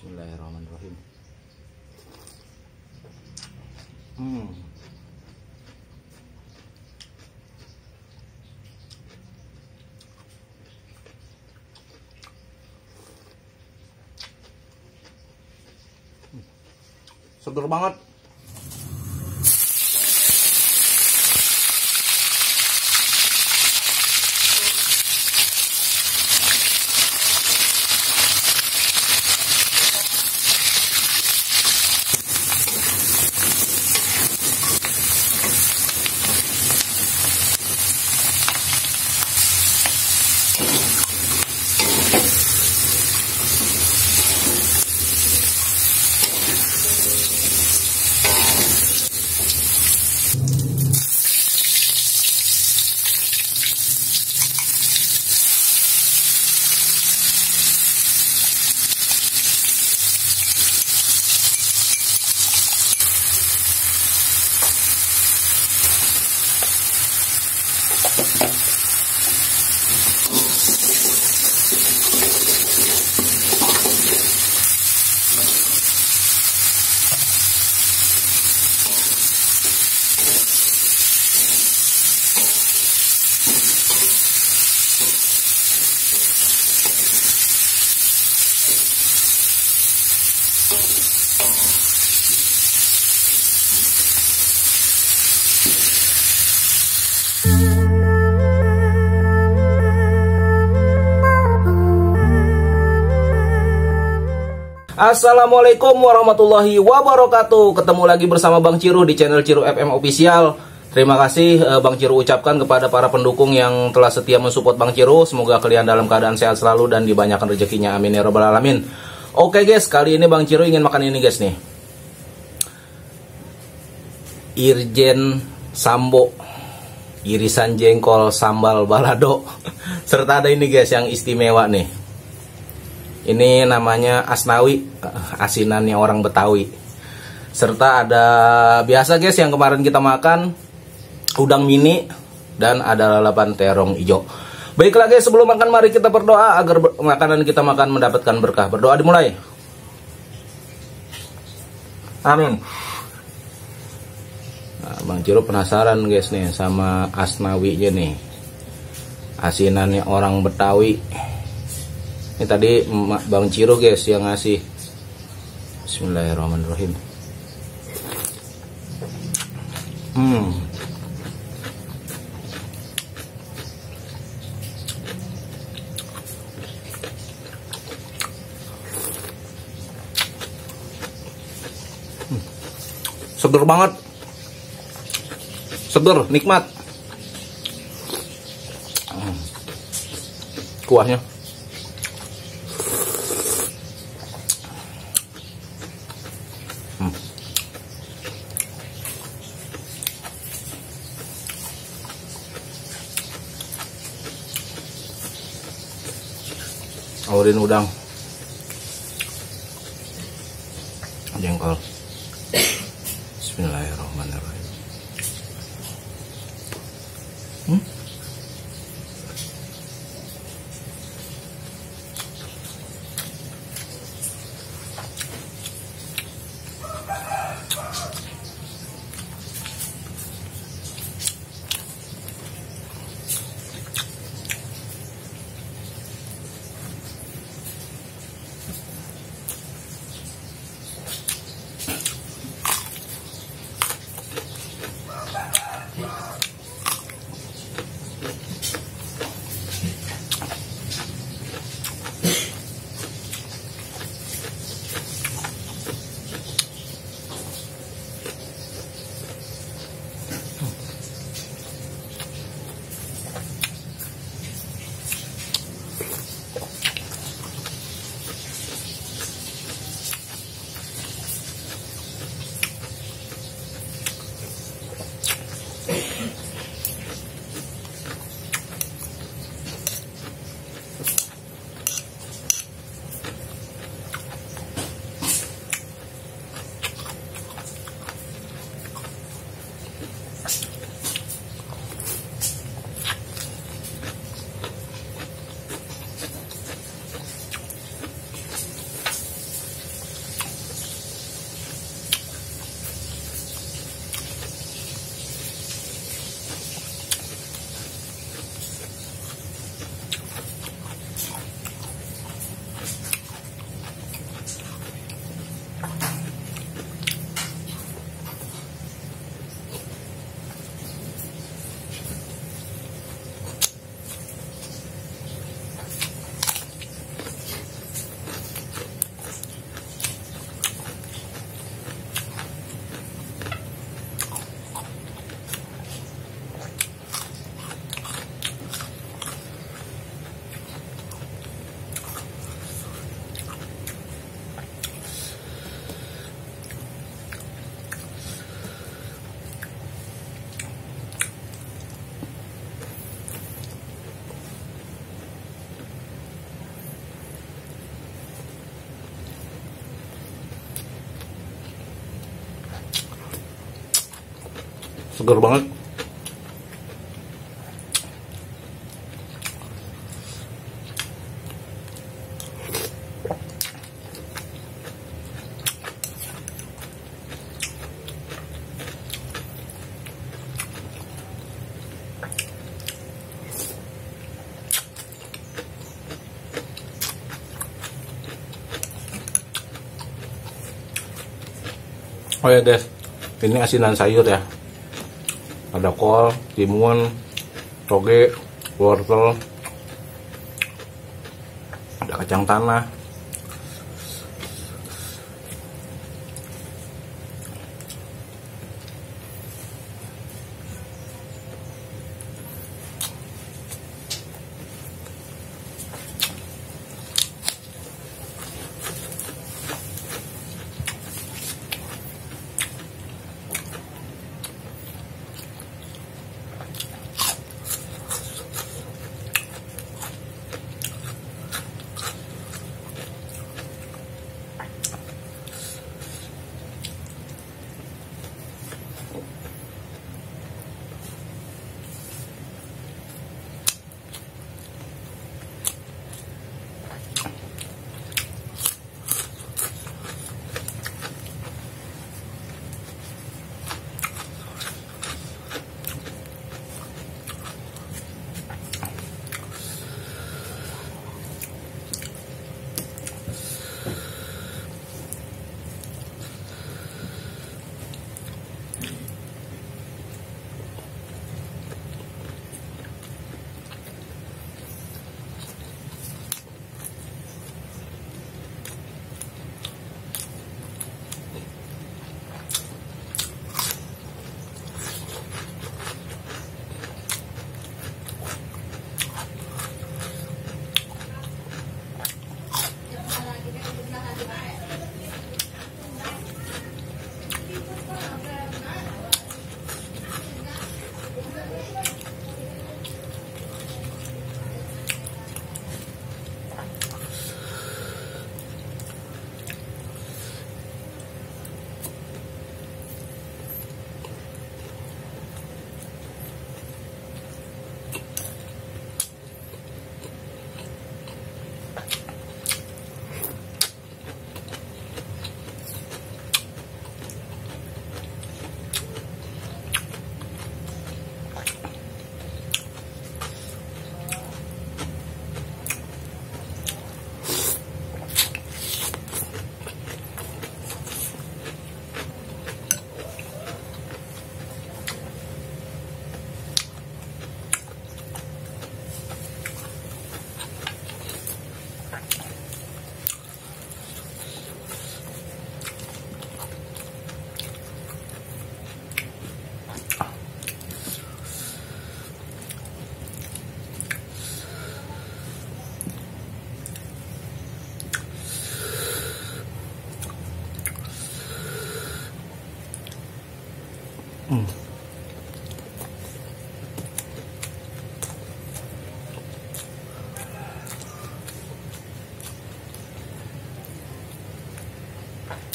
Bismillahirrahmanirrahim. Seger banget. Assalamualaikum warahmatullahi wabarakatuh. Ketemu lagi bersama Bang Ciru di channel Ciru FM Official. Terima kasih Bang Ciru ucapkan kepada para pendukung yang telah setia mensupport Bang Ciru. Semoga kalian dalam keadaan sehat selalu dan dibanyakan rezekinya, amin ya rabbal alamin. Oke guys, kali ini Bang Ciru ingin makan ini guys nih, Irjen Sambo, irisan jengkol sambal balado. Serta ada ini guys yang istimewa nih. Ini namanya asnawi, asinannya orang Betawi. Serta ada biasa guys yang kemarin kita makan, udang mini, dan ada lalapan terong hijau. Baiklah guys, sebelum makan mari kita berdoa agar makanan kita makan mendapatkan berkah. Berdoa dimulai. Amin. Nah, Bang Ciru penasaran guys nih sama asnawinya nih, asinannya orang Betawi. Ini tadi Bang Ciru guys yang ngasih. Bismillahirrahmanirrahim. Seger banget. Seger, nikmat. Kuahnya. Aurin udang, jengkol. Bismillahirrahmanirrahim. seger banget. Oh ya Des, ini asinan sayur ya. Ada kol, timun, toge, wortel, ada kacang tanah.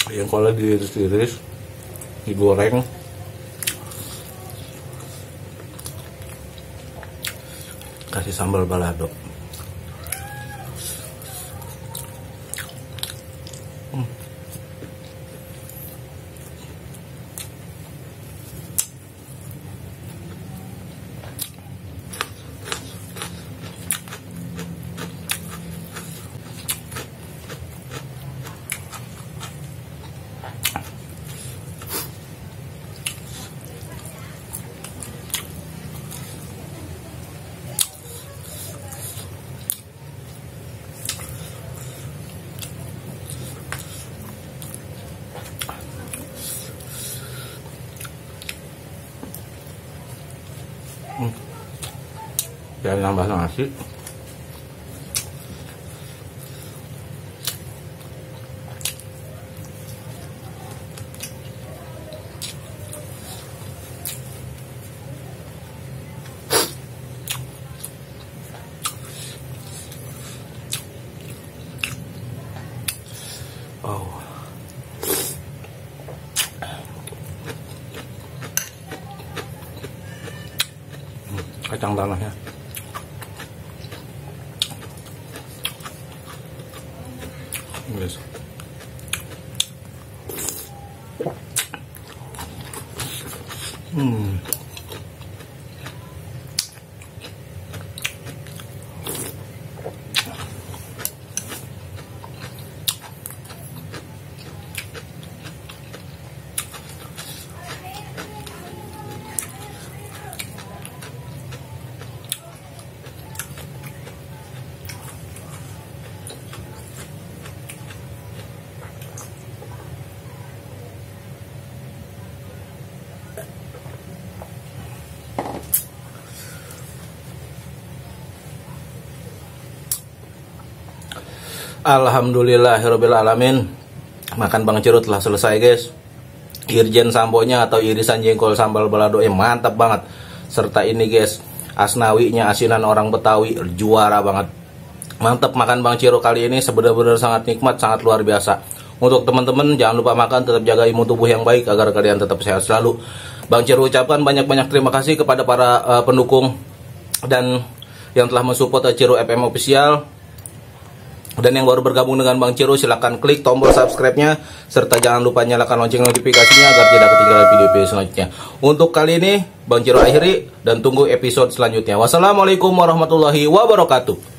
Yang kalau diiris-iris, digoreng, kasih sambal balado. Dan nambah nasi. Oh. kacang tanahnya. Guys. Alhamdulillahirrabbilalamin. Makan Bang Ciro telah selesai guys. Irjen sambonya atau irisan jengkol sambal balado mantap banget. Serta ini guys, asnawinya asinan orang Betawi juara banget. Mantap makan Bang Ciro kali ini sebenar-benar sangat nikmat, sangat luar biasa. Untuk teman-teman jangan lupa makan, tetap jaga imun tubuh yang baik agar kalian tetap sehat selalu. Bang Ciro ucapkan banyak-banyak terima kasih kepada para pendukung dan yang telah mensupport Ciro FM Official. Dan yang baru bergabung dengan Bang Ciro, silahkan klik tombol subscribe-nya serta jangan lupa nyalakan lonceng notifikasinya agar tidak ketinggalan video-video selanjutnya. Untuk kali ini Bang Ciro akhiri dan tunggu episode selanjutnya. Wassalamualaikum warahmatullahi wabarakatuh.